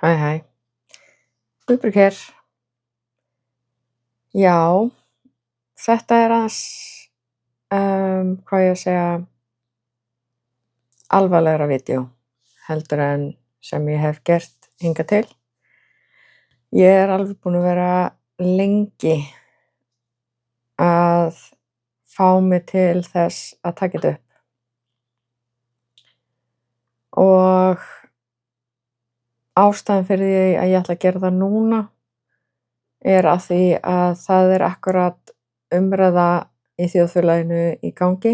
Hæ, hæ. Guðbjörg hér. Já, þetta er aðeins, hvað á ég að segja, alvarlegra vídeó heldur en sem ég hef gert hingað til. Ég er alveg búin að vera lengi að fá mig til þess að taka þetta upp. Og ástæðan fyrir því að ég ætla að gera það núna er að því að það er akkúrat umræða í þjóðfélaginu í gangi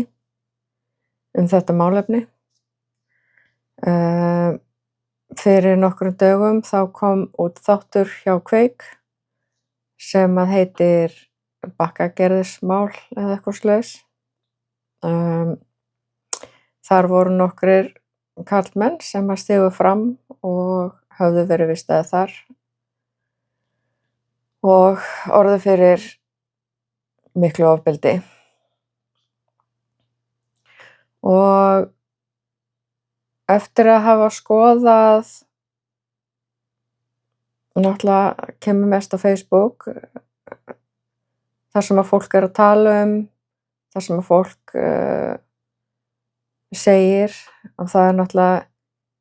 þetta málefni. Fyrir nokkrum dögum þá kom út þáttur hjá Kveik sem að heitir Bakkagerðismál eða eitthvað svoleiðis. Þar voru nokkrir karlmenn sem að stigu fram og höfðu verið vistaðir þar og orðið fyrir miklu ofbeldi. Og eftir að hafa skoðað, náttúrulega kemur mest á Facebook, þar sem að fólk er að tala þar sem að fólk segir, og það er náttúrulega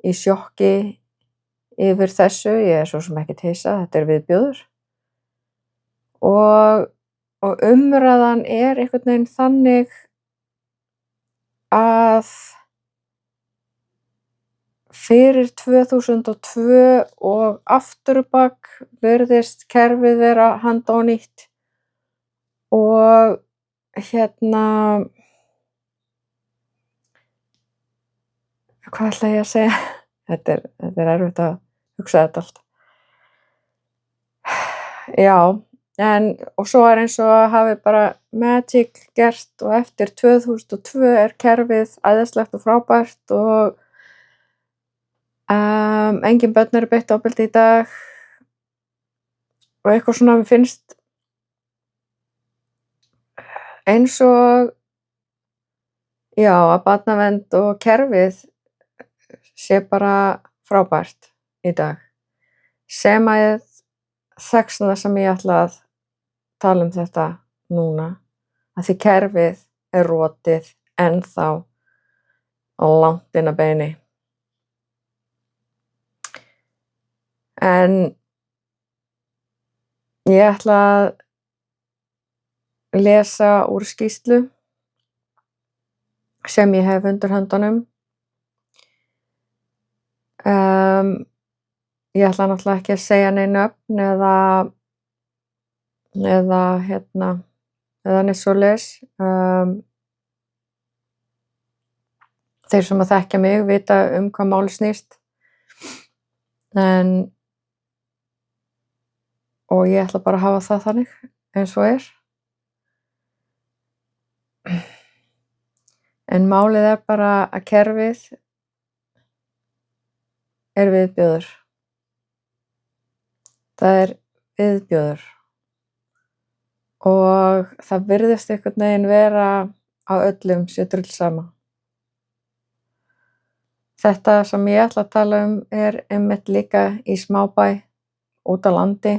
í sjokki yfir þessu, ég er svo sem ekkert hissa, þetta er viðbjóður. Og umræðan er einhvern veginn þannig að fyrir 2002 og aftur á bak virðist kerfið vera handónýtt og hvað ætla ég að segja? Þetta er erfitt að hugsa þetta allt. Já, og svo er eins og hafi bara magic gert og eftir 2002 er kerfið æðislegt og frábært og engin börn eru beitt ofbeldi í dag og eitthvað svona mér finnst eins og að barnavernd og kerfið sé bara frábært í dag, sem að þess vegna sem ég ætla að tala þetta núna, að því kerfið er rotið ennþá langt inn að beini. En ég ætla að lesa úr skýrslu sem ég hef undir höndunum. Ég ætla náttúrulega ekki að segja nein nöfn eða neitt svoleiðis. Þeir sem að þekkja mig vita hvað málið snýst. Og ég ætla bara að hafa það þannig eins og er. En málið er bara að kerfið er viðbjóður. Það er viðbjóður. Og það virðist einhvern veginn vera á öllum sé drull sama. Þetta sem ég ætla að tala er einmitt líka í smábæ út á landi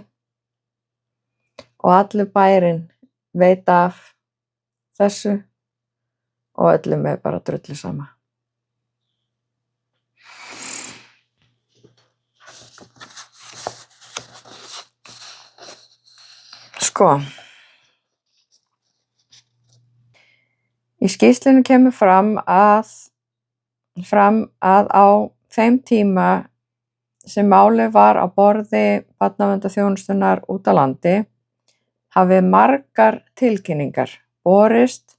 og allur bærinn veit af þessu og öllum er bara drullu sama. Sko, í skýrslunni kemur fram að á þeim tíma sem málið var á borði barnaverndarþjónustunnar út á landi hafi margar tilkynningar borist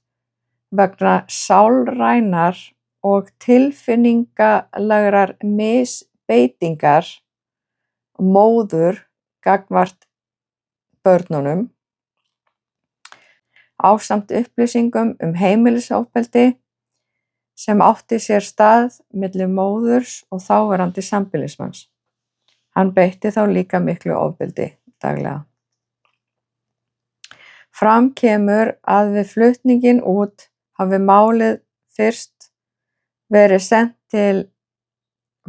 vegna sálrænar og tilfinningalegrar misbeitingar móður gagnvart börnunum ásamt upplýsingum heimilisofbeldi sem átti sér stað milli móðurs og þáverandi sambýlismanns. Hann beitti þá líka miklu ofbeldi daglega. Fram kemur að við flutninginn út hafi málið fyrst verið sent til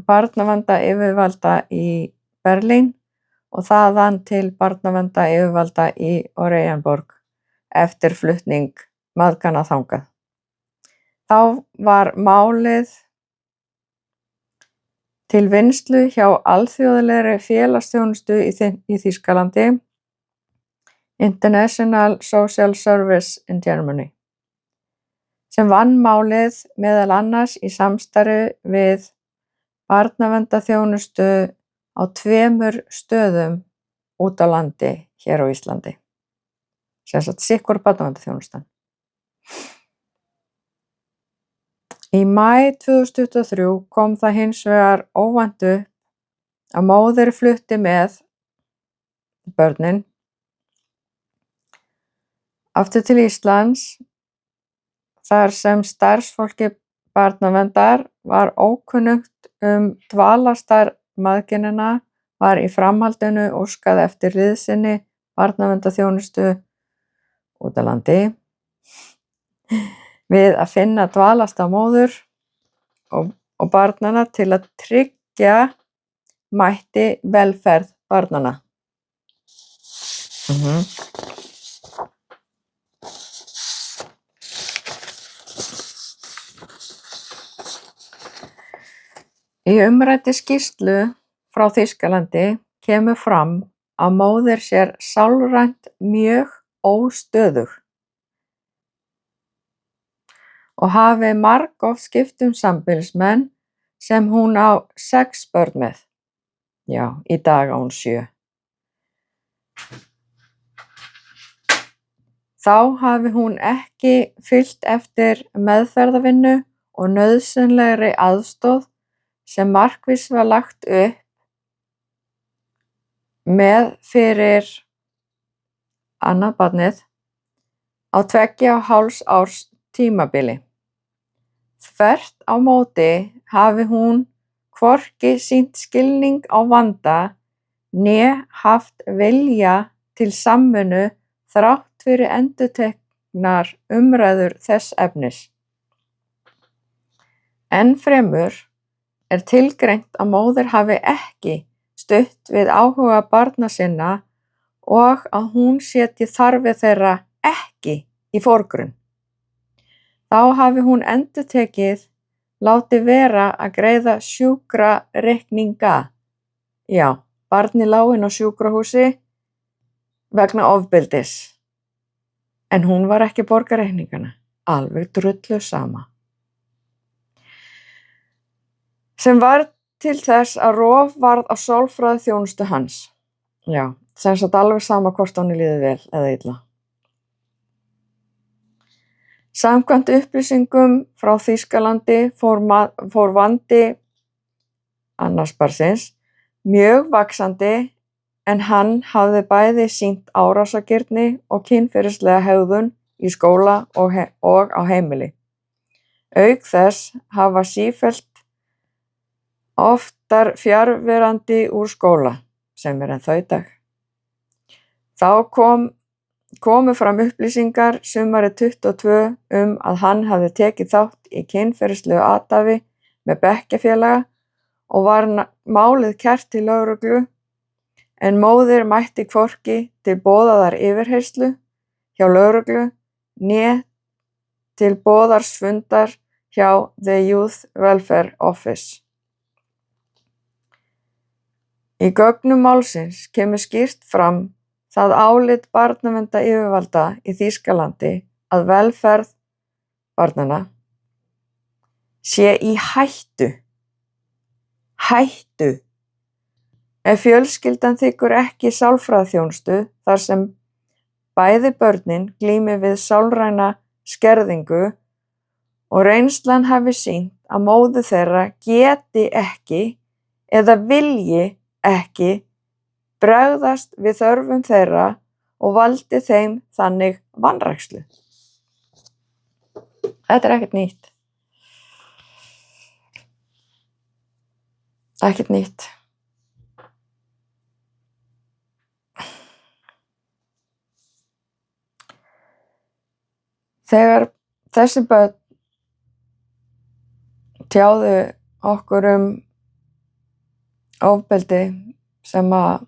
barnaverndaryfirvalda í Berlín og þaðan til barnaverndaryfirvalda í Oranienburg eftir flutning mæðganna þangað. Þá var málið til vinnslu hjá alþjóðlegri félagsþjónustu í Þýskalandi, International Social Service in Germany, sem vann málið meðal annars í samstarfi við barnaverndarþjónustu á 2 stöðum út á landi hér á Íslandi. Sem sagt sitthvor barnaverndarþjónustan. Í maí 2023 kom það hins vegar óvænt upp að móðir flutti með börnin aftur til Íslands þar sem starfsfólki barnaverndar var ókunnugt dvalarstað mæðginanna, var í framhaldinu óskað eftir liðsinni barnaverndarþjónustu út á landi við að finna dvalarstað móður og barnanna til að tryggja mætti velferð barnanna. Í umræddri skýrslu frá Þýskalandi kemur fram að móðir sé sálrænt mjög óstöðug og hafi margoft skipt sambýlismenn sem hún á 6 börn með. Já, í dag á hún 7. Þá hafi hún ekki fylgt eftir meðferðarvinnu og nauðsynlegri aðstoð sem markvisst var lagt upp með fyrir annað barnið á 2,5 árs tímabili. Þvert á móti hafi hún hvorki sýnt skilning á vanda né haft vilja til samvinnu þrátt fyrir endurteknar umræður þess efnis. Ennfremur er tilgreint að móðir hafi ekki stutt við áhuga barna sinna og að hún setji þarfir þeirra ekki í forgrunn. Þá hafi hún endurtekið látið vera að greiða sjúkrareikninga. Já, barnið lá inni á sjúkrahúsi vegna ofbeldis. En hún var ekki að borga reikningana. Alveg drullu sama. Sem varð til þess að rof varð á sálfræðiþjónustu hans. Já, sem sagt alveg sama hvort honum líður vel eða illa. Samkvæmt upplýsingum frá Þýskalandi fór vandi annars barnsins mjög vaxandi en hann hafði bæði sýnt árásargirni og kynferðislega hegðun í skóla og á heimili. Auk þess hafa sífellt oftar fjarverandi úr skóla, sem ennþá í dag. Þá komu fram upplýsingar sumarið 22 að hann hafði tekið þátt í kynferðislegu athæfi með bekkjarfélaga og var málið kært til lögreglu en móðir mætti hvorki til boðaðar yfirheyrslu hjá lögreglu né til boðaðs fundar hjá The Youth Welfare Office. Í gögnum málsins kemur skýrt fram það álit barnaverndaryfirvalda í Þýskalandi að velferð barnanna sé í hættu. Ef fjölskyldan þiggur ekki sálfræðiþjónustu þar sem bæði börnin glími við sálræna skerðingu og reynslan hafi sýnt að móðir þeirra geti ekki eða vilji ekki bregðast við þörfum þeirra og valdi þeim þannig vanrækslu. Þetta er ekkert nýtt. Ekkert nýtt. Þegar þessi börn tjáðu okkur ofbeldi sem að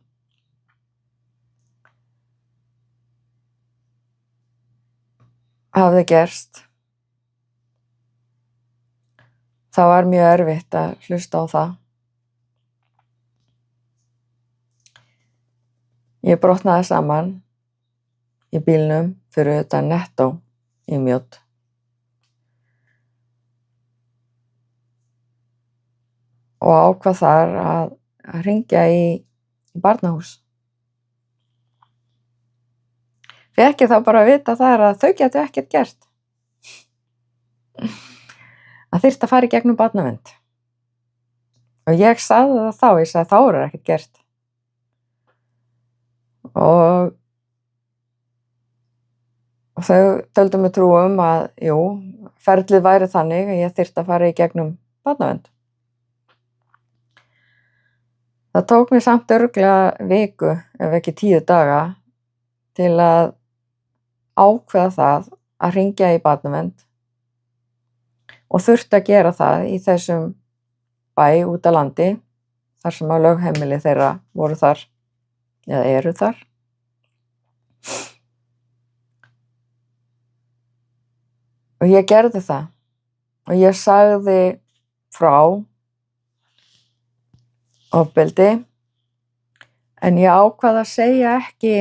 hafði gerst. Það var mjög erfitt að hlusta á það. Ég brotnaði saman í bílnum fyrir utan Nettó í Mjódd. Og ákvað þar að hringja í barnahús. Fékk ég þá bara að vita þar að þau gætu ekkert gert. Það þyrfti að fara í gegnum barnavernd. Og ég sagði það þá, ég sagði þá er ekkert gert. Og þau töldu mig trú að jú, ferlið væri þannig að ég þyrfti að fara í gegnum barnavernd. Það tók mér samt örugglega viku, ef ekki 10 daga, til að ákveða það að hringja í barnavernd og þurfti að gera það í þessum bæ út á landi, þar sem að lögheimili þeirra voru þar, eða eru þar. Og ég gerði það og ég sagði frá ofbeldi, en ég ákvað að segja ekki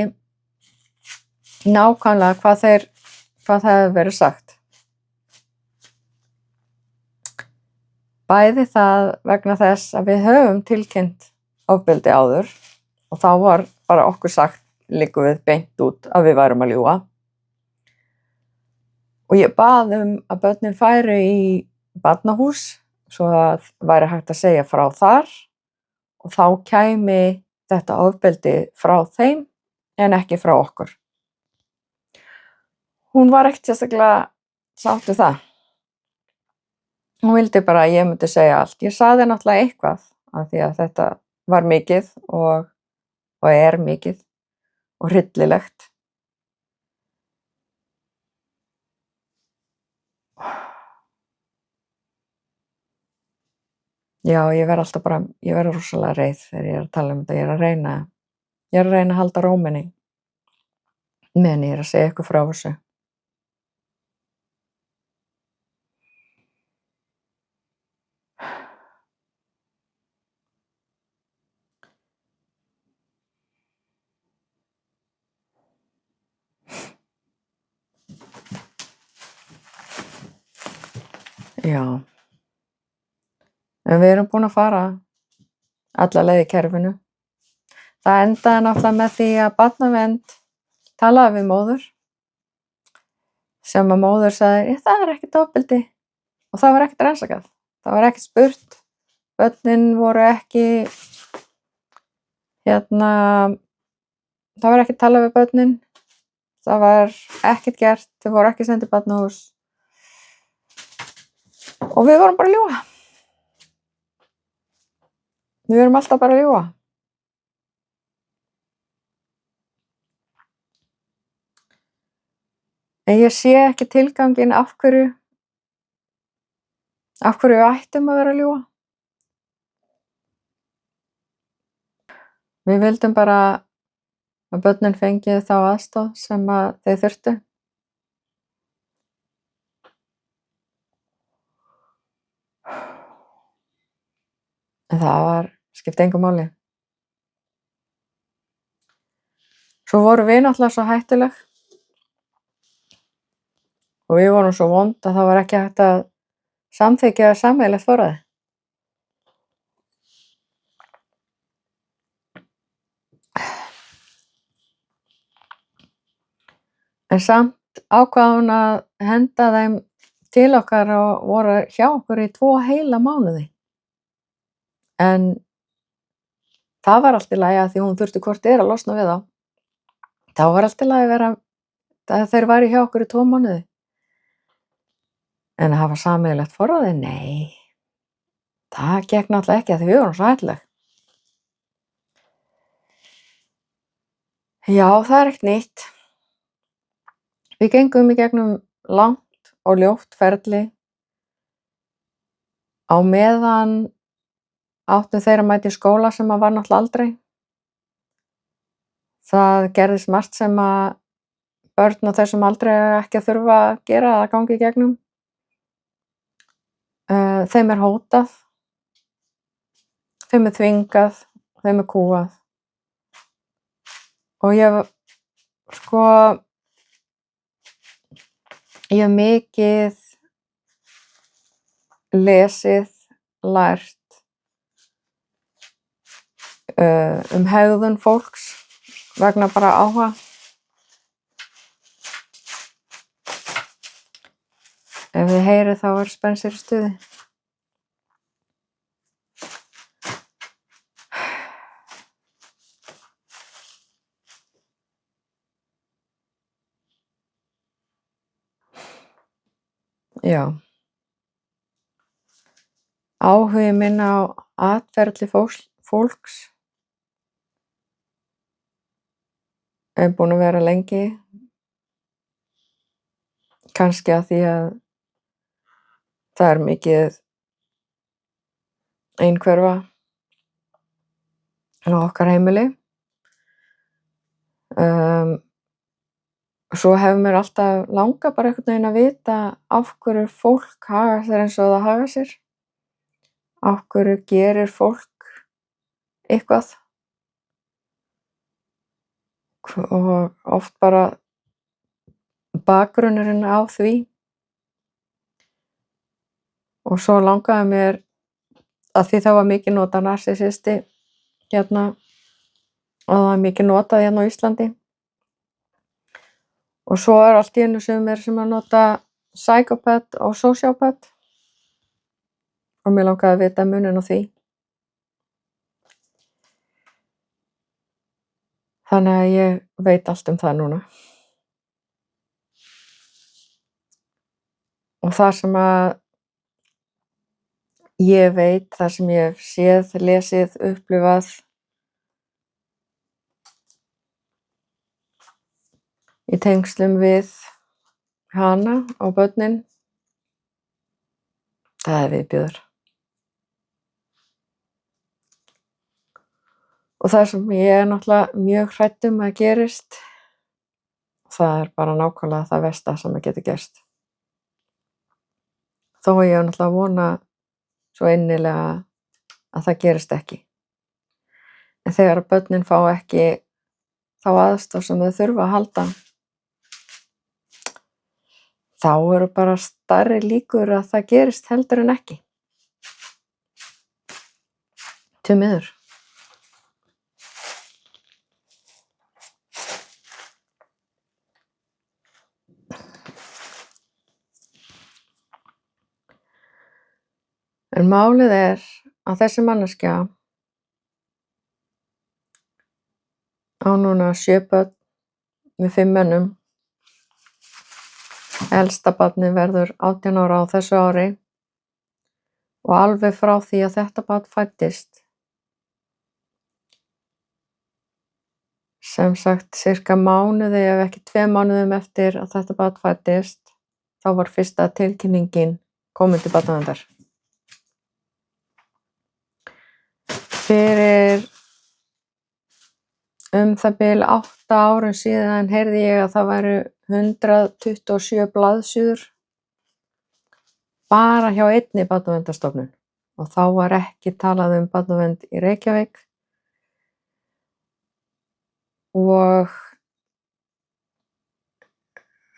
nákvæmlega hvað það hefði verið sagt. Bæði það vegna þess að við höfum tilkynnt ofbeldi áður og þá var bara okkur sagt liggur við beint út að við værum að ljúga. Og ég bað að börnin færu í barnahús svo að væri hægt að segja frá þar og þá kæmi þetta ofbeldi frá þeim en ekki frá okkur. Hún var ekkert sérstaklega sátt við það. Hún vildi bara að ég myndi segja allt. Ég sagði náttúrulega eitthvað af því að þetta var mikið og er mikið og hryllilegt. Já, ég verð rosalega reið þegar ég er að tala um þetta. Ég er að reyna að halda róminni meðan ég er að segja ykkur frá þessu. Já. En við erum búin að fara alla leið í kerfinu. Það endaði náttúrulega með því að barnavernd talaði við móður sem að móður sagði, það er ekkert ofbeldi og það var ekkert rannsakað. Það var ekkert spurt. Börnin voru ekki það var ekkert talað við börnin. Það var ekkert gert. Þau voru ekki sendið í barnahús. Og við vorum bara að ljúga. Við erum alltaf bara að ljúga. En ég sé ekki tilganginn af hverju við ættum að vera að ljúga. Við vildum bara að börnin fengið þá aðstoð sem að þau þurftu. En það skipti engu máli. Svo vorum við náttúrulega svo hættuleg og við vorum svo vond að það var ekki hægt að samþykkja sameiginlegt forræði. En samt ákvað hún að henda þeim til okkar og voru hjá okkur í 2 heila mánuði. En það var allt í lagi að því hún þurfti hvort að losna við þá. Það var allt í lagi að þeir væru hjá okkur í 2 mánuði. En að hafa sameiginlegt forræði? Nei. Það gekk náttúrulega ekki að því við vorum svo hættuleg. Já, það er ekkert nýtt. Við gengum í gegnum langt og ljótt ferli. Á meðan áttu þeir að mæta í skóla sem að var náttúrulega aldrei. Það gerðist margt sem að börn á þessum aldri eiga ekki að þurfa að gera eða ganga í gegnum. Þeim er hótað, þeim er þvingað, þeim er kúgað. Og ég hef mikið lesið, lært hegðun fólks vegna bara áhuga. Ef þið heyrið þá er spensir í stuði. Já. Áhugi minn á atferli fólks er búinn að vera lengi. Kannski að því að það er mikið einhverfa á okkar heimili. Svo hefur mér alltaf langað bara einhvern veginn að vita af hverju fólk hagar sér eins og það hagar sér. Af hverju gerir fólk eitthvað. Og oft bara bakgrunnurinn á því. Og svo langaði mér, að því það var mikið notað narsissisti hérna, og það var mikið notað hérna á Íslandi. Og svo er allt í einu sumir sem að nota psychopath og sociopath. Og mér langaði að vita muninn á því. Þannig að ég veit allt um það núna. Og það sem að ég veit, það sem ég hef séð, lesið, upplifað í tengslum við hana og börnin, það er viðbjóður. Og það sem ég er náttúrulega mjög hrædd að gerist, það er bara nákvæmlega það versta sem að geta gerst. Þó að ég náttúrulega vona svo innilega að það gerist ekki. En þegar börnin fá ekki þá aðstoð sem þau þurfa að halda, þá eru bara stærri líkur að það gerist heldur en ekki. Því miður. En málið er að þessi manneskja á núna 7 börn með 5 mönnum. Elsta barnið verður 18 ára á þessu ári og alveg frá því að þetta barn fæddist, sem sagt sirka mánuði ef ekki 2 mánuðum eftir að þetta barn fæddist, þá var fyrsta tilkynningin komin til barnaverndar. Fyrir það bil 8 árum síðan heyrði ég að það væru 127 blaðsíður bara hjá einni barnaverndarstofnun, og þá var ekki talað um barnavernd í Reykjavík. Og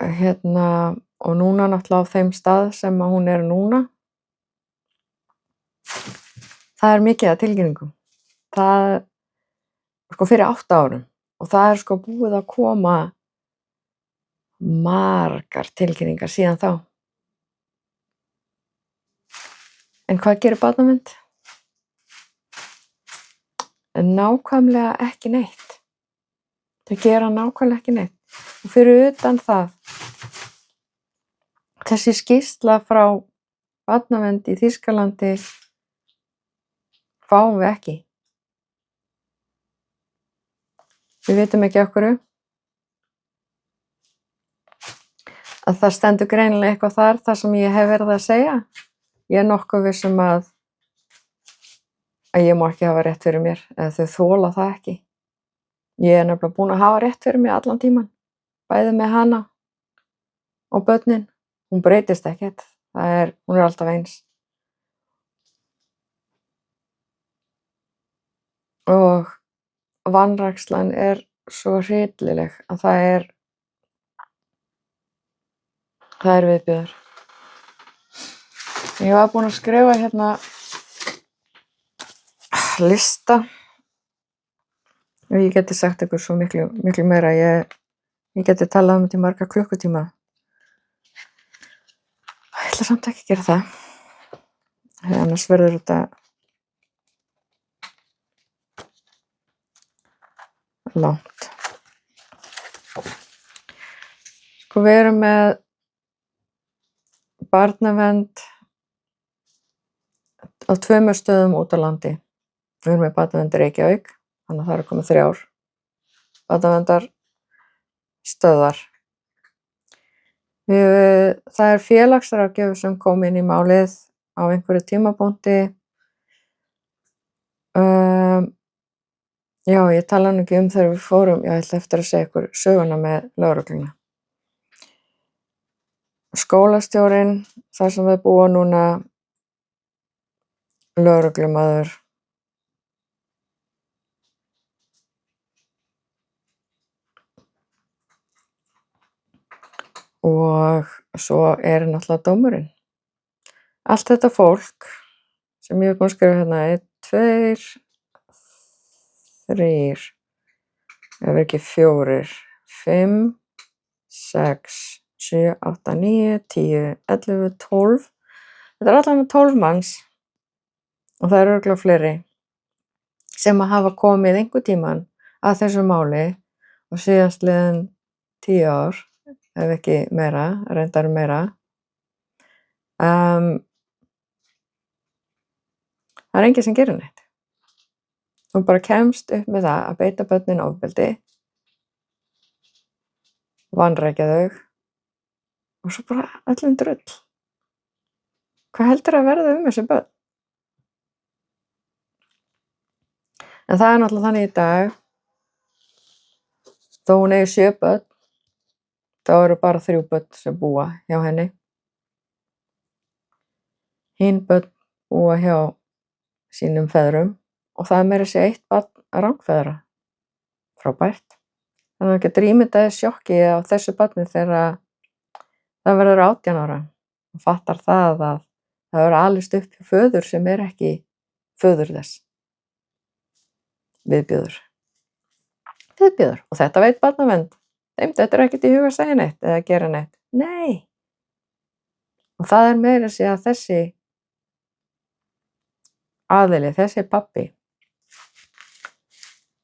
og núna náttúrulega á þeim stað sem að hún er núna, það er mikið af tilkynningum. Það fyrir 8 árum, og það er búið að koma margar tilkynningar síðan þá. En hvað gerir barnavernd? Nákvæmlega ekki neitt. Þau gera nákvæmlega ekki neitt. Og fyrir utan það, þessi skýrsla frá barnavernd í Þýskalandi fáum við ekki. Við vitum ekki af hverju. Að það stendur greinilega eitthvað þar sem ég hef verið að segja. Ég er nokkuð viss um að ég má ekki hafa rétt fyrir mér, eða þau þola það ekki. Ég er nefnilega búin að hafa rétt fyrir mig allan tíman, bæði með hana og börnin. Hún breytist ekkert, hún er alltaf eins. Og vanrækslan er svo hryllileg að það er viðbjóður. Ég var búin að skrifa hérna lista og ég geti sagt ykkur svo miklu meira. Ég geti talað þetta í marga klukkutíma. Ég ætla samt ekki að gera það, því annars verður þetta langt. Sko, við erum með barnavernd á 2 stöðum út á landi. Við erum með barnavernd í Reykjavík, þannig að það eru komið 3 barnaverndarstöðvar. Það er félagsráðgjöf sem kom inn í málið á einhverju tímapunkti. Já, ég tala nú ekki þegar við fórum, ég ætla eftir að segja ykkur söguna með lögregluna. Skólastjórinn, þar sem við búum núna, lögreglumaður, og svo er náttúrulega dómurinn. Allt þetta fólk sem ég er búin að skrifa hérna, 1, 2, 3, ef ekki 4, 5, 6, 7, 8, 9, 10, 11, 12. Þetta er allavega 12 manns og það eru örugglega fleiri sem hafa komið einhvern tímann að þessu máli og síðastliðin 10 ár, ef ekki meira, reyndar meira. Það er enginn sem gerir neitt. Þú bara kemst upp með það að beita börnin ofbeldi, vanrækja þau og svo bara öllum drull. Hvað heldurðu að verða þessi börn? En það er náttúrulega þannig í dag, þó hún eigi 7 börn, þá eru bara 3 börn sem búa hjá henni. Hin börn búa hjá sínum feðrum og það er meira að segja 1 barn rangfeðra. Frábært. Þannig að geta ímyndað sjokkið á þessu barni þegar það verður 18 ára og fattar það að það verður alist upp hjá föður sem er ekki föður þess. Viðbjóður. Og þetta veit barnavernd. Þeim dettur ekkert í hug að segja neitt eða gera neitt. Nei. Og það er meira að segja þessi aðili, þessi pabbi,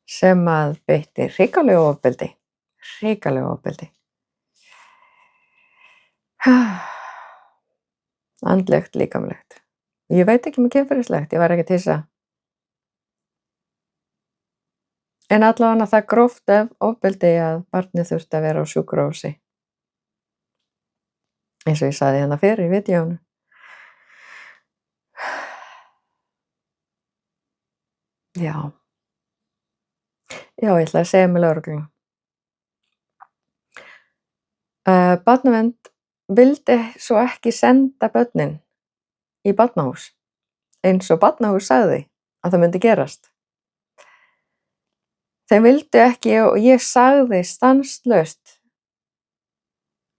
sem að beitti hrikalegu ofbeldi. Andlegt, líkamlegt. Ég veit ekki með kynferðislegt, ég væri ekkert hissa. En allavega það gróft ofbeldi að barnið þurfti að vera á sjúkrahúsi. Eins og ég sagði hérna fyrir í vídeónu. Já, ég ætla að segja með lögregluna. Barnavernd vildi svo ekki senda börnin í barnahús, eins og barnahús sagði að það myndi gerast. Þeir vildu ekki og ég sagði stanslaust: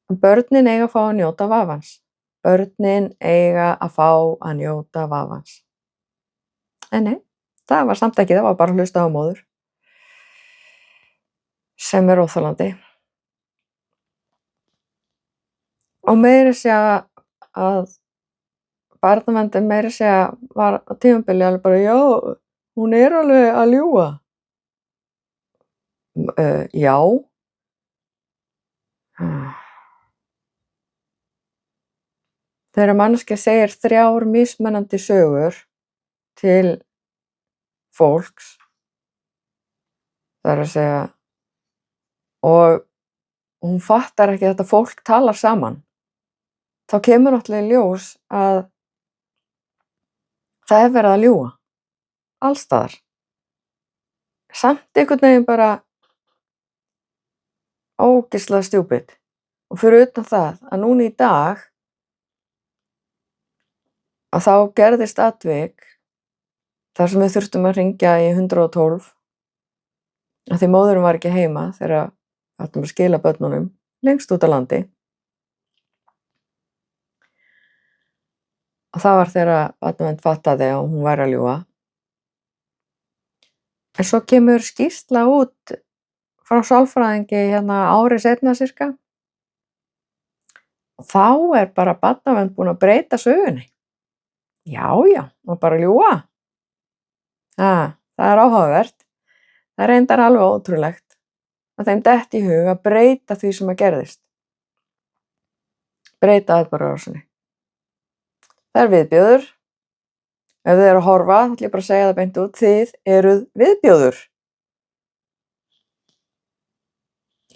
börnin eiga að fá að njóta vafans. Börnin eiga að fá að njóta vafans. En nei, það var samt ekki, það var bara hlustað á móður. Sem er óþolandi. Og meira að segja að barnaverndin meira að segja var á tímabili alveg bara, já, hún er alveg að ljúga. Já. Þegar manneskja segir 3 mismunandi sögur til fólks, það er að segja, og hún fattar ekki að þetta fólk talar saman, þá kemur náttúrulega í ljós að það er verið að ljúga alls staðar. Samt einhvern veginn bara ógeðslega stúpid. Og fyrir utan það að núna í dag að þá gerðist atvik þar sem við þurftum að hringja í 112 af því móðirin var ekki heima þegar við áttum að skila börnunum lengst út á landi. Og það var þegar barnavernd fattaði að hún væri að ljúga. En svo kemur skýrsla út frá sálfræðingi ári seinna sirka. Og þá bara barnavernd búin að breyta sögunni. Já, og bara ljúga. Það áhugavert. Það reyndar alveg ótrúlegt að þeim detti í hug að breyta því sem að gerðist. Breyta atburðarásinni. Það viðbjóður. Ef þið eru að horfa, þá ætla ég bara að segja það beint út. Þið eruð viðbjóður.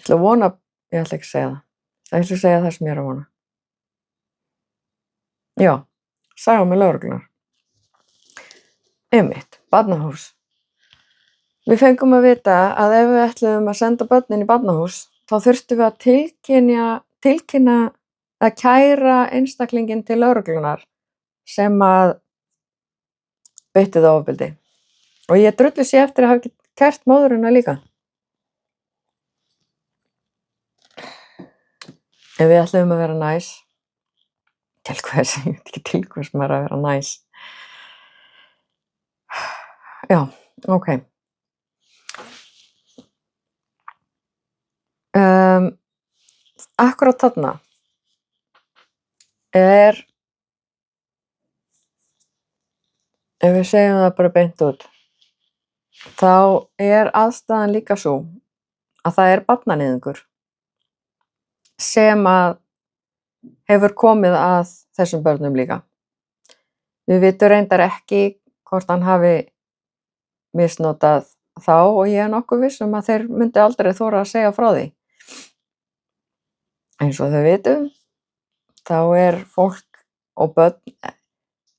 Ég ætla ekki að segja það. Það ætla að segja það sem ég er að vona. Já, saga með lögreglunar. Einmitt, barnahús. Við fengum að vita að ef við ætluðum að senda börnin í barnahús, þá þurftum við að tilkynna að kæra einstaklinginn til lögreglunar sem að beitti það ofbeldi. Og ég drullu sé eftir að hafa ekki kært móðurina líka. Ef við ætluðum að vera næs, til hvers, ég veit ekki til hvers maður að vera næs. Já, ok. Akkúrat þarna ef við segjum það bara beint út, þá aðstæðan líka sú að það barnaníðingur sem að hefur komið að þessum börnum líka. Við vitum reyndar ekki hvort hann hafi misnotað þá og ég nokkuð viss að þeir myndi aldrei þora að segja frá því. Eins og þau vitum, þá fólk og börn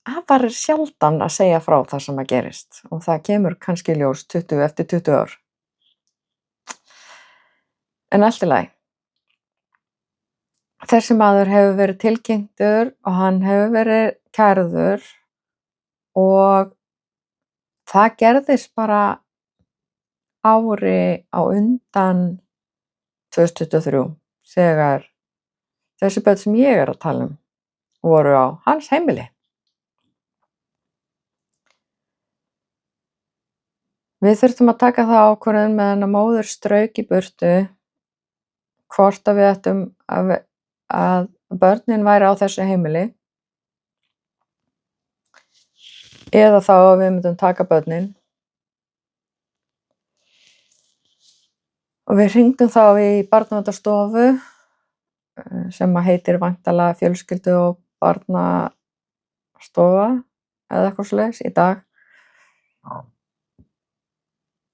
afar sjaldan að segja frá það sem að gerist og það kemur kannski í ljós eftir 20 ár. En allt í lagi. Þessi maður hefur verið tilkynntur og hann hefur verið kærður og það gerðist bara ári á undan 2023 þegar þessi börn sem ég að tala voru á hans heimili. Við þurftum að taka það ákvörðun meðan að móðir strauk í burtu hvort að við ættum að börnin væri á þessu heimili eða þá að við myndum taka börnin. Og við hringdum þá í barnaverndarstofu sem heitir væntanlega fjölskyldu- og barnastofa eða eitthvað svoleiðis í dag.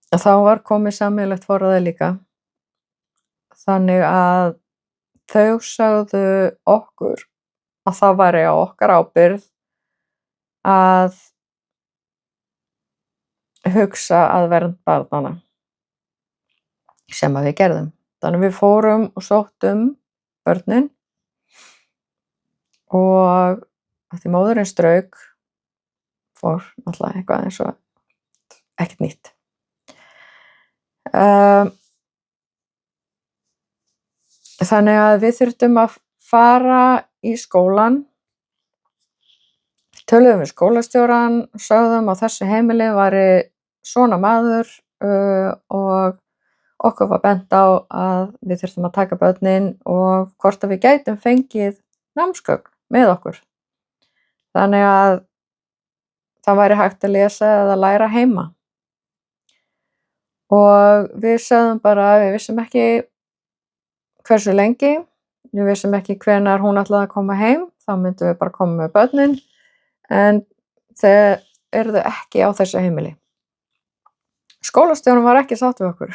Þá var komið sameiginlegt forræði líka. Þannig að þau sögðu okkur að það væri á okkar ábyrgð að hugsa að vernd barnanna sem að við gerðum. Þannig við fórum og sóttum börnin og að því móðurinn strauk fór náttúrulega eitthvað eins og ekkert nýtt. Þannig að við þurftum að fara í skólann, töluðum við skólastjórann, sögðum á þessu heimili væri svona maður og okkur var bent á að við þurftum að taka börnin og hvort að við gætum fengið námsgögn með okkur. Þannig að það væri hægt að lesa eða læra heima. Og við sögðum bara að við vissum ekki hversu lengi, við vissum ekki hvenær hún ætlaði að koma heim, þá myndum við bara koma með börnin, en þau yrðu ekki á þessu heimili. Skólastjórinn var ekki sátt við okkur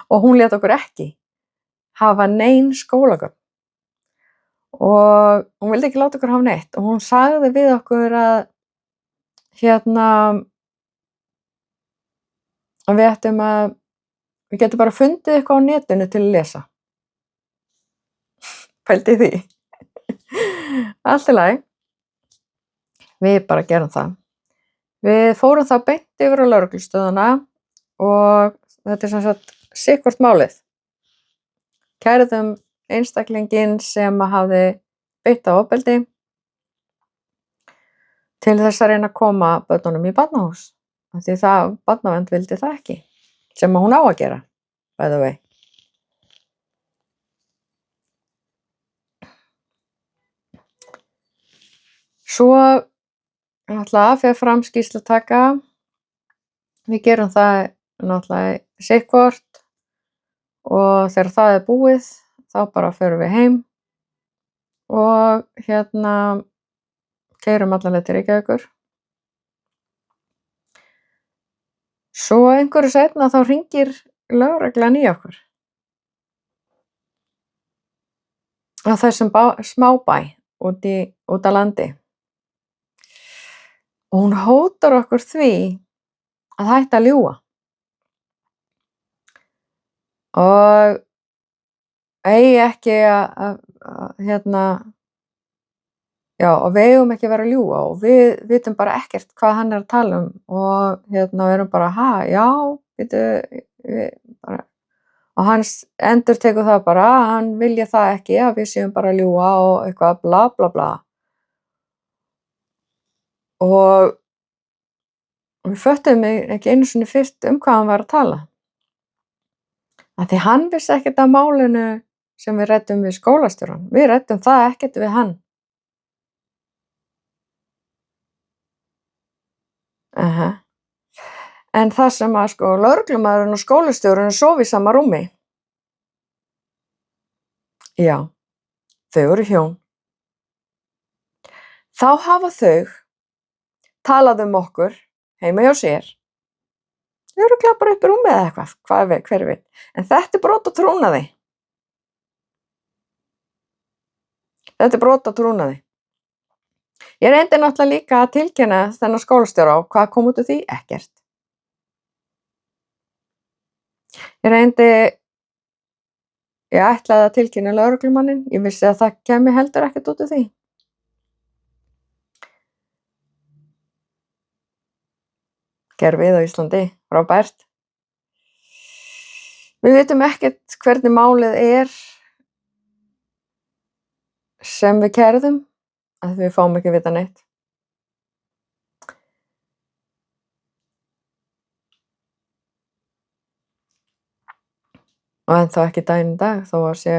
og hún lét okkur ekki hafa nein skólagögn og hún vildi ekki láta okkur hafa neitt og hún sagði við okkur að við ættum að við getum bara fundið eitthvað á netinu til að lesa. Pældi í því. Allt í lagi. Við bara gerum það. Við fórum þá beint yfir á lögreglustöðina og þetta sem sagt sitthvort málið. Kærðum einstaklinginn sem hafði beitt á ofbeldi til þess að reyna að koma börnunum í barnahús. Af því það barnavernd vildi það ekki, sem hún á að gera, by the way. Svo náttúrulega fer fram skýrslataka. Við gerum það náttúrulega sitthvort og þegar það er búið þá bara förum við heim og keyrum alla leið til Reykjavíkur. Svo einhverju seinna þá hringir lögreglan í okkur á þessum smábæ út á landi og hún hótar okkur því að hætta að ljúga og eigi ekki og við eigum ekki að vera að ljúga og við vitum bara ekkert hvað hann er að tala og við erum bara, já, bara. Og hann endurtekur það bara, hann vilji það ekki, að við séum bara að ljúga og eitthvað bla bla bla. Og við föttuðum ekki einu sinni fyrst hvað hann var að tala. Af því hann vissi ekkert af málinu sem við ræddum við skólastjórann. Við ræddum það ekkert við hann. En það sem að lögreglumaðurinn og skólastjórinn sofa í sama rúmi. Já, þau eru hjón. Þá hafa þau talað okkur heima hjá sér. Þau eru bara upp í rúmi eða eitthvað, hver veit. En þetta er brot á trúnaði. Þetta er brot á trúnaði. Ég reyndi náttúrulega líka að tilkynna þennan skólastjóra og hvað kom út úr því? Ekkert. Ég ætlaði að tilkynna lögreglumanninn. Ég vissi að það kæmi heldur ekkert út úr því. Kerfið á Íslandi, frábært. Við vitum ekkert hvernig málið er sem við kærðum, að við fáum ekki að vita neitt. Og ennþá ekki daginn í dag, þó að sé,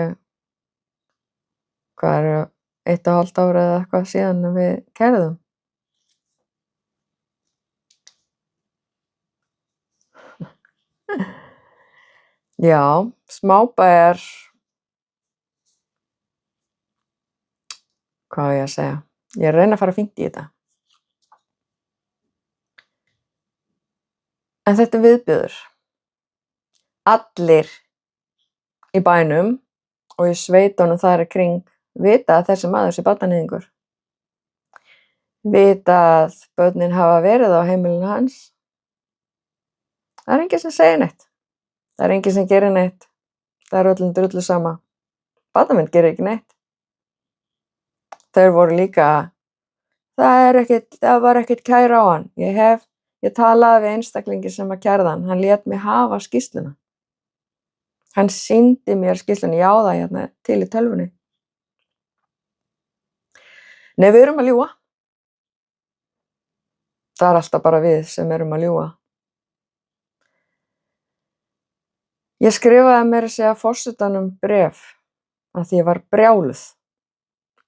hvað eru 1,5 ára eða eitthvað síðan við kærðum. Já, smábæjar, hvað á ég að segja? Ég er að reyna að fara fínt í þetta. En þetta er viðbjóður. Allir í bænum og í sveitunum þar kring vita að þessi maður sé barnaníðingur. Vita að börnin hafa verið á heimilinu hans. Það er enginn sem segir neitt. Það er enginn sem gerir neitt. Það er öllum drullu sama. Barnamenn gerir ekki neitt. Þau voru líka, það var ekkert kæra á hann. Ég talaði við einstaklingi sem að kærða hann. Hann lét mig hafa skýrsluna. Hann sýndi mér skýrsluna. Ég á það til í tölvunni. Nei, við erum að ljúga. Það er alltaf bara við sem erum að ljúga. Ég skrifaði mér að segja forsetanum bréf af því ég var brjáluð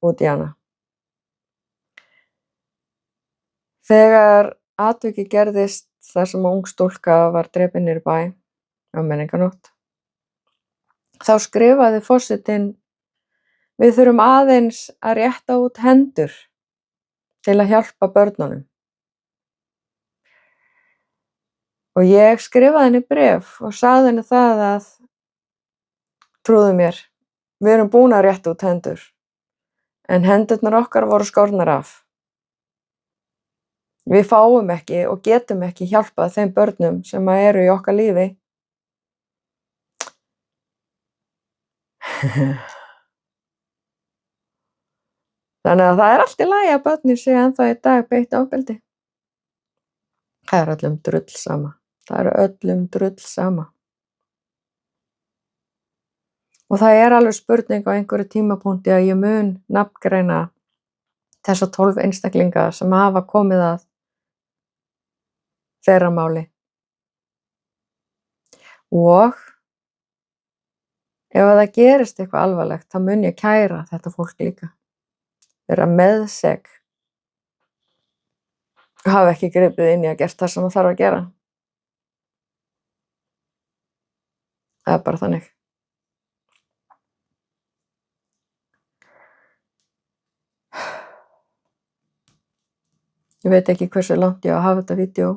út í hana. Þegar atvikið gerðist þar sem ung stúlka var drepin niðri í bæ á menningarnótt, þá skrifaði forsetinn: við þurfum aðeins að rétta út hendur til að hjálpa börnunum. Og ég skrifaði henni bréf og sagði henni það að, trúðu mér, við erum búin að rétta út hendur, en hendurnar okkar voru skornar af. Við fáum ekki og getum ekki hjálpað þeim börnum sem eru í okkar lífi. Þannig að það allt í lagi að börnin séu ennþá í dag beitt ofbeldi. Það öllum drull sama. Það öllum drull sama. Og það alveg spurning á einhverju tímapunkti að ég mun nafngreina þessa 12 einstaklinga sem hafa komið að þeirra máli. Og ef það gerist eitthvað alvarlegt, þá mun ég kæra þetta fólk líka. Vera meðsek. Hafa ekki gripið inn í að gert það sem það þarf að gera. Það bara þannig. Ég veit ekki hversu langt ég á að hafa þetta vídeó.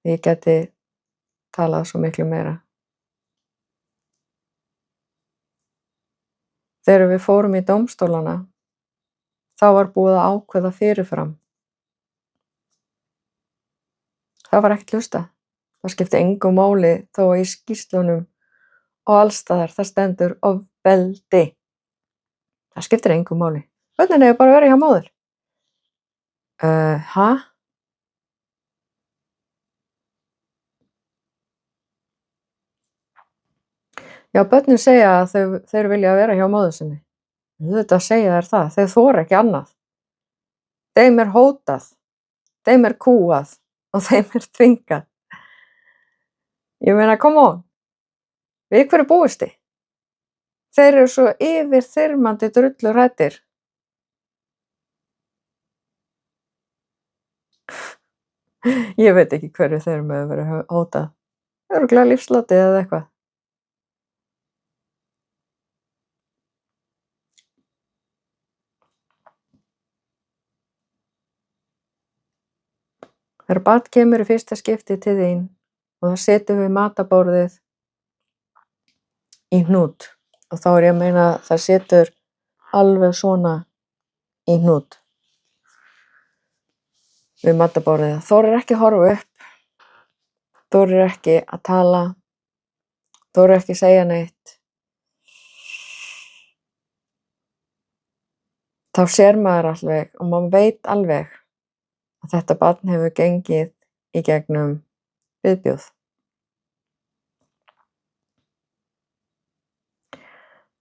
Ég geti talað svo miklu meira. Þegar við fórum í dómstólana, þá var búið að ákveða fyrirfram. Það var ekkert hlustað. Það skipti engu máli þó að í skýrslunum og allstaðar það stendur ofbeldi. Það skiptir engu máli. Börnin eiga bara að vera hjá móður. Já, börnin segja að þeir vilja vera hjá móður sinni. Þetta segja þær það. Þeir þora ekki annað. Þeim hótað. Þeim kúgað. Og þeim þvingað. Ég meina, come on. Við hverju búist þið? Þeir eru svo yfirþyrmandi drulluhræddir. Ég veit ekki hverju þeir með verið hótað. Örugglega lífsláti eða eitthvað. Þegar barn kemur í fyrsta skipti til þín og það situr við matarborðið í hnút, og þá ég að meina það situr alveg svona í hnút við matarborðið. Þorir ekki að horfa upp, þorir ekki að tala, þorir ekki að segja neitt. Þá sér maður alveg og maður veit alveg að þetta barn hefur gengið í gegnum viðbjóð.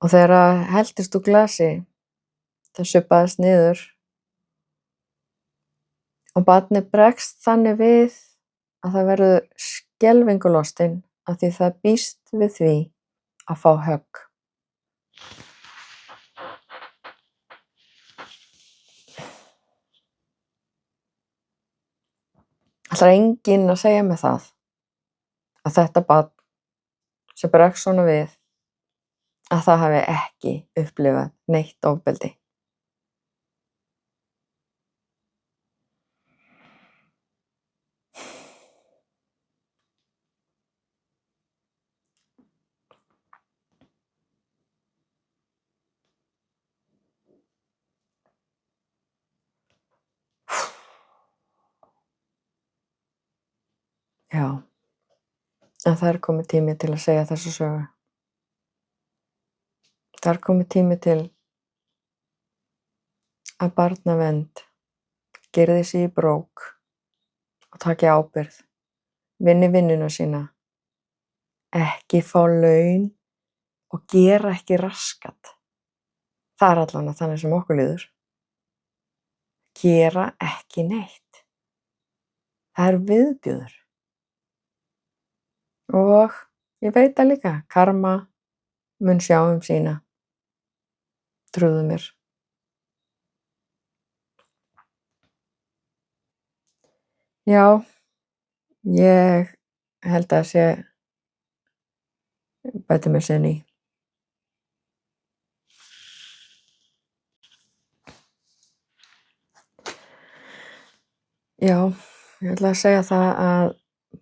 Og þegar helltist úr glasi, það supaðist niður og barnið bregst þannig við að það verður skelfingu lostinn af því það býst við því að fá högg. Það enginn að segja mér það að þetta barn sem bregst svona við að það hafi ekki upplifað neitt ofbeldi. Já, en það komið tími til að segja þessa sögu. Það komið tími til að barnavernd girði sig í brók og taki ábyrgð, vinni vinnuna sína, ekki fá laun og gera ekki raskat. Það allan að þannig sem okkur líður. Gera ekki neitt. Það viðbjóður. Og ég veit það líka, karma mun sjá sína. Trúðu mér. Já, ég held að sé bæti mér sinni í. Já, ég ætla að segja það að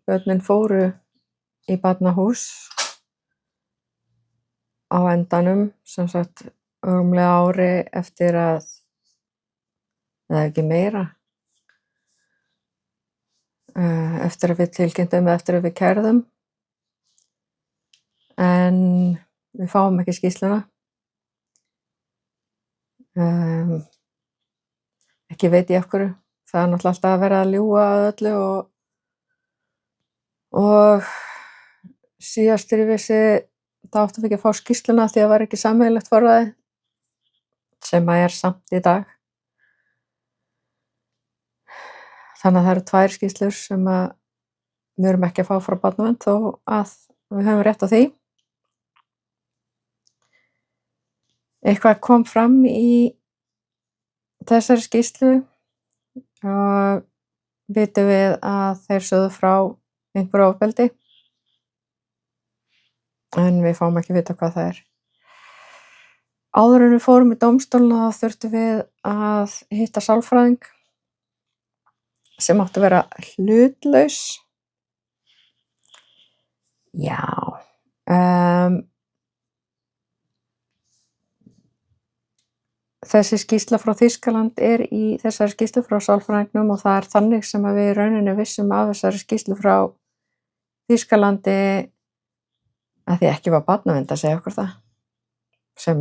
börnin fóru í barnahús á endanum, sem sagt rúmlega ári eftir að, eða ekki meira, eftir að við tilkynntum, eftir að við kærðum, en við fáum ekki skýrsluna. Ekki veit ég af hverju. Það náttúrulega alltaf að vera að ljúga að öllu og síðast þegar ég vissi þá áttum við ekki að fá skýrsluna því að var ekki sameiginlegt forræði, sem að samt í dag. Þannig að það eru 2 skýrslur sem að við erum ekki að fá frá Barnavernd þó að við höfum rétt á því. Eitthvað kom fram í þessari skýrslu og vitum við að þeir sögðu frá einhverju ofbeldi en við fáum ekki vita hvað það er. Áður en við fórum í dómstólana þá þurftum við að hitta sálfræðing sem átti að vera hlutlaus. Já. Þessi skýrsla frá Þýskaland í þessari skýrslu frá sálfræðingnum og það þannig sem að við í rauninni vissum af þessari skýrslu frá Þýskalandi að því ekki var Barnavernd að segja okkur það, sem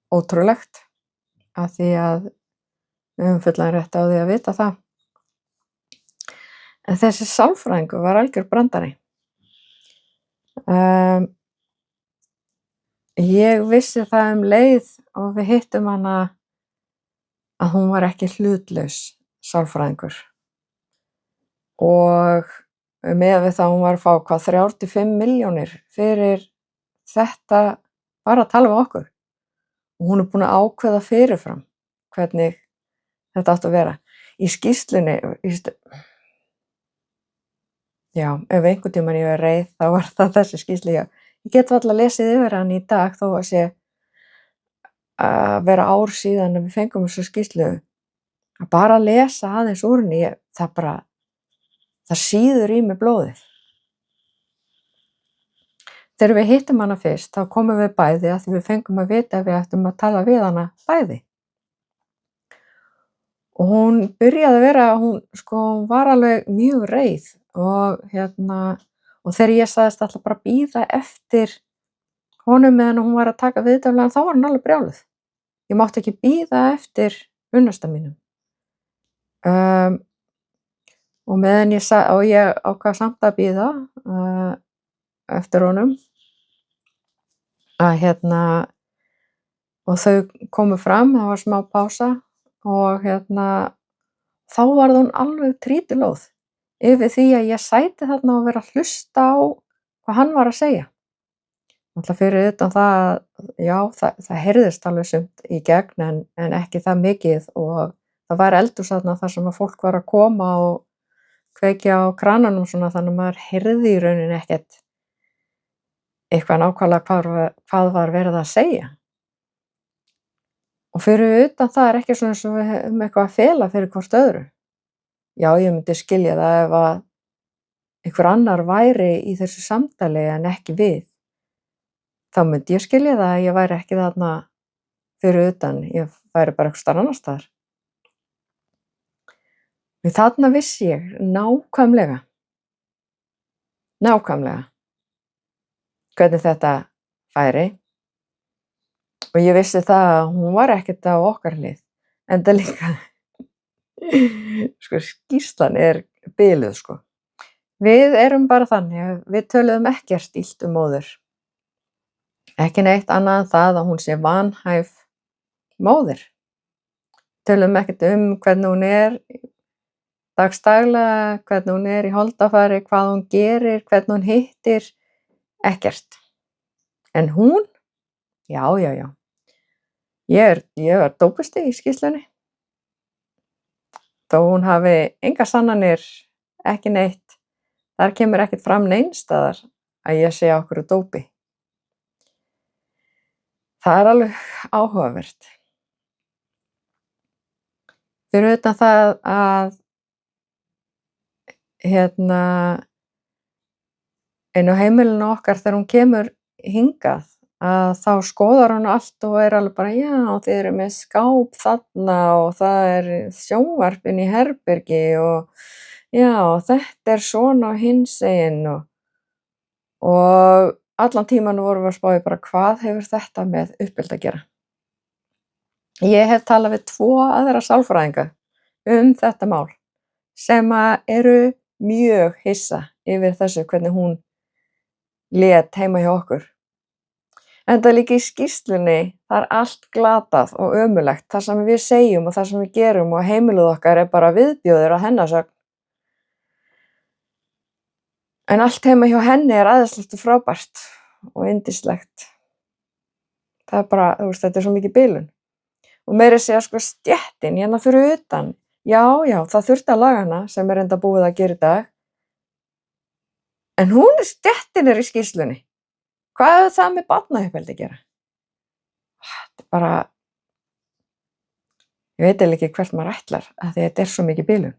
ótrúlegt að því að við höfum fullan rétt á því að vita það. En þessi sálfræðingur var algjör brandari. Ég vissi það leið og við hittum hana að hún var ekki hlutlaus sálfræðingur og með við það hún var að fá 3-5 milljónir fyrir þetta bara að tala við okkur og hún búin að ákveða fyrirfram hvernig þetta átti að vera. Í skýrslunni, já, ef einhvern tímann ég reið þá var það þessi skýrsla. Ég get varla lesið yfir hann í dag þó að sé að vera ár síðan að við fengum þessu skýrslu. Að bara lesa aðeins úr henni, það sýður í mig blóðið. Þegar við hittum hana fyrst, þá komum við bæði að því við fengum að vita að við ættum að tala við hana bæði. Og hún byrjaði að vera, hún var alveg mjög reið og þegar ég sagðist alltaf bara bíða eftir honum meðan hún var að taka viðtalið, þá var hún alveg brjáluð. Ég mátti ekki bíða eftir unnusta mínum. Og meðan ég ákvað samt að bíða eftir honum og þau komu fram, það var smá pása og þá varð hún alveg trítilóð yfir því að ég sæti þarna og vera að hlusta á hvað hann var að segja. Náttúrulega fyrir utan það, já, það heyrðist alveg sumt í gegn en ekki það mikið og það var eldhús þarna þar sem að fólk var að koma og kveikja á krananum svona þannig að maður heyrði í rauninni ekkert eitthvað nákvæmlega hvað var verið að segja. Og fyrir utan það ekki svona eins og við höfum eitthvað að fela fyrir hvort öðru. Já, ég myndi skilja það ef að einhver annar væri í þessu samtali en ekki við. Þá myndi ég skilja það að ég væri ekki þarna fyrir utan, ég væri bara eitthvað staðar annars staðar. En þarna vissi ég nákvæmlega hvernig þetta færi og ég vissi það að hún var ekkert á okkar hlið, enda líka skýrslan biluð Við erum bara þannig, við töluðum ekkert illt móður. Ekki neitt annað en það að hún sé vanhæf móðir. Töluðum ekkert hvernig hún dagsdaglega, hvernig hún í holdafari, hvað hún gerir, hvernig hún hittir, ekkert. En hún, já. Ég var dópusti í skýrslunni. Þó hún hafi engar sannanir, ekki neitt. Þar kemur ekkert fram neins staðar að ég sé á einhverju dópi. Það alveg áhugavert. Fyrir utan það að inn á heimilinu okkar þegar hún kemur hingað að þá skoðar hún allt og alveg bara já, þið eru með skáp þarna og það sjónvarpinn í herbergi og já, þetta svona og hinsegin og allan tímann vorum við að spá í bara hvað hefur þetta með uppeldi að gera. Ég hef talað við 2 aðra sálfræðinga þetta mál sem eru mjög hissa yfir þessu hvernig hún lét heima hjá okkur. Enda líka í skýrslunni, það allt glatað og ömurlegt, það sem við segjum og það sem við gerum og heimilið okkar bara viðbjóður að hennar sögn. En allt heima hjá henni æðislegt og frábært og yndislegt. Það bara, þetta svo mikið bilun. Og meira að segja stéttin hérna fyrir utan. Já, það þurfti að laga hana sem enda búið að gera í dag. En stéttin í skýrslunni. Hvað hefur það með barnauppeldi að gera? Þetta bara, ég veit ekki hvert maður ætlar af því þetta svo mikið bilun.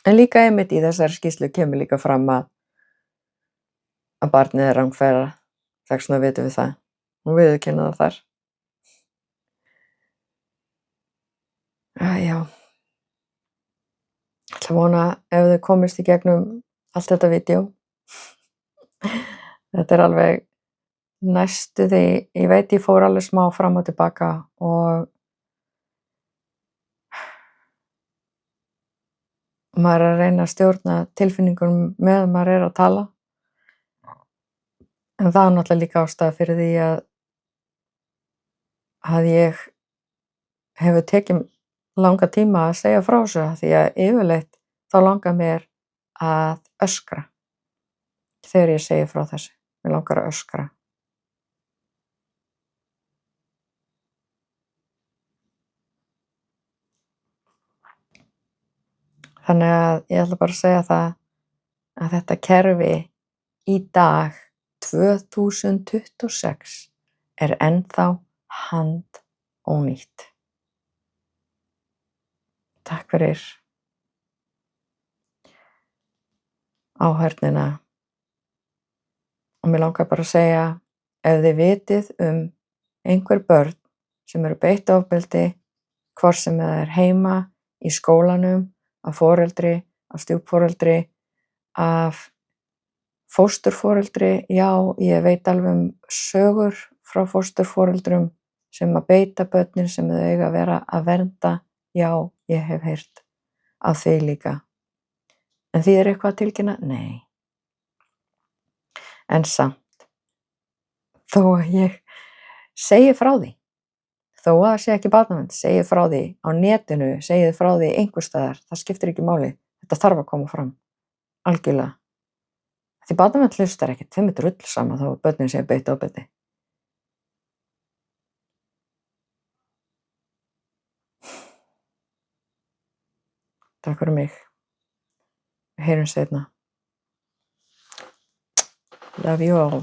En líka einmitt í þessari skýrslu kemur líka fram að barnið rangfeðra. Þess vegna vitum við það. Og viðurkenna það þar. Já. Ég ætla að vona ef þau komist í gegnum allt þetta vídeó. Þetta alveg næstu því, ég veit ég fór alveg smá fram og tilbaka og maður að reyna að stjórna tilfinningunum meðan maður að tala. En það náttúrulega líka ástæða fyrir því að ég hefur tekið langa tíma að segja frá þessu því að yfirleitt þá langar mér að öskra þegar ég segi frá þessu. Mér langar að öskra. Þannig að ég ætla bara að segja það að þetta kerfi í dag 2026 ennþá handónýtt. Takk fyrir áheyrnina og mér langar bara að segja ef þið vitið einhver börn sem eru beitt ofbeldi, hvort sem það heima, í skólanum, af foreldri, af stjúpforeldri, af fósturforeldri, já, ég veit alveg sögur frá fósturforeldrum sem beita börnin sem þau eiga að vera að vernda, já, ég hef heyrt af því líka. En því eitthvað að tilkynna? Nei. En samt, þó að ég segi frá því, þó að það sé ekki barnavernd, segi frá því á netinu, segi frá því einhvers staðar, það skiptir ekki máli, þetta þarf að koma fram, algjörlega. Því barnavernd hlustar ekkert, þeim drull sama þó að börnin séu beitt ofbeldi. Takk fyrir mig. Við heyrumst seinna. Love you all.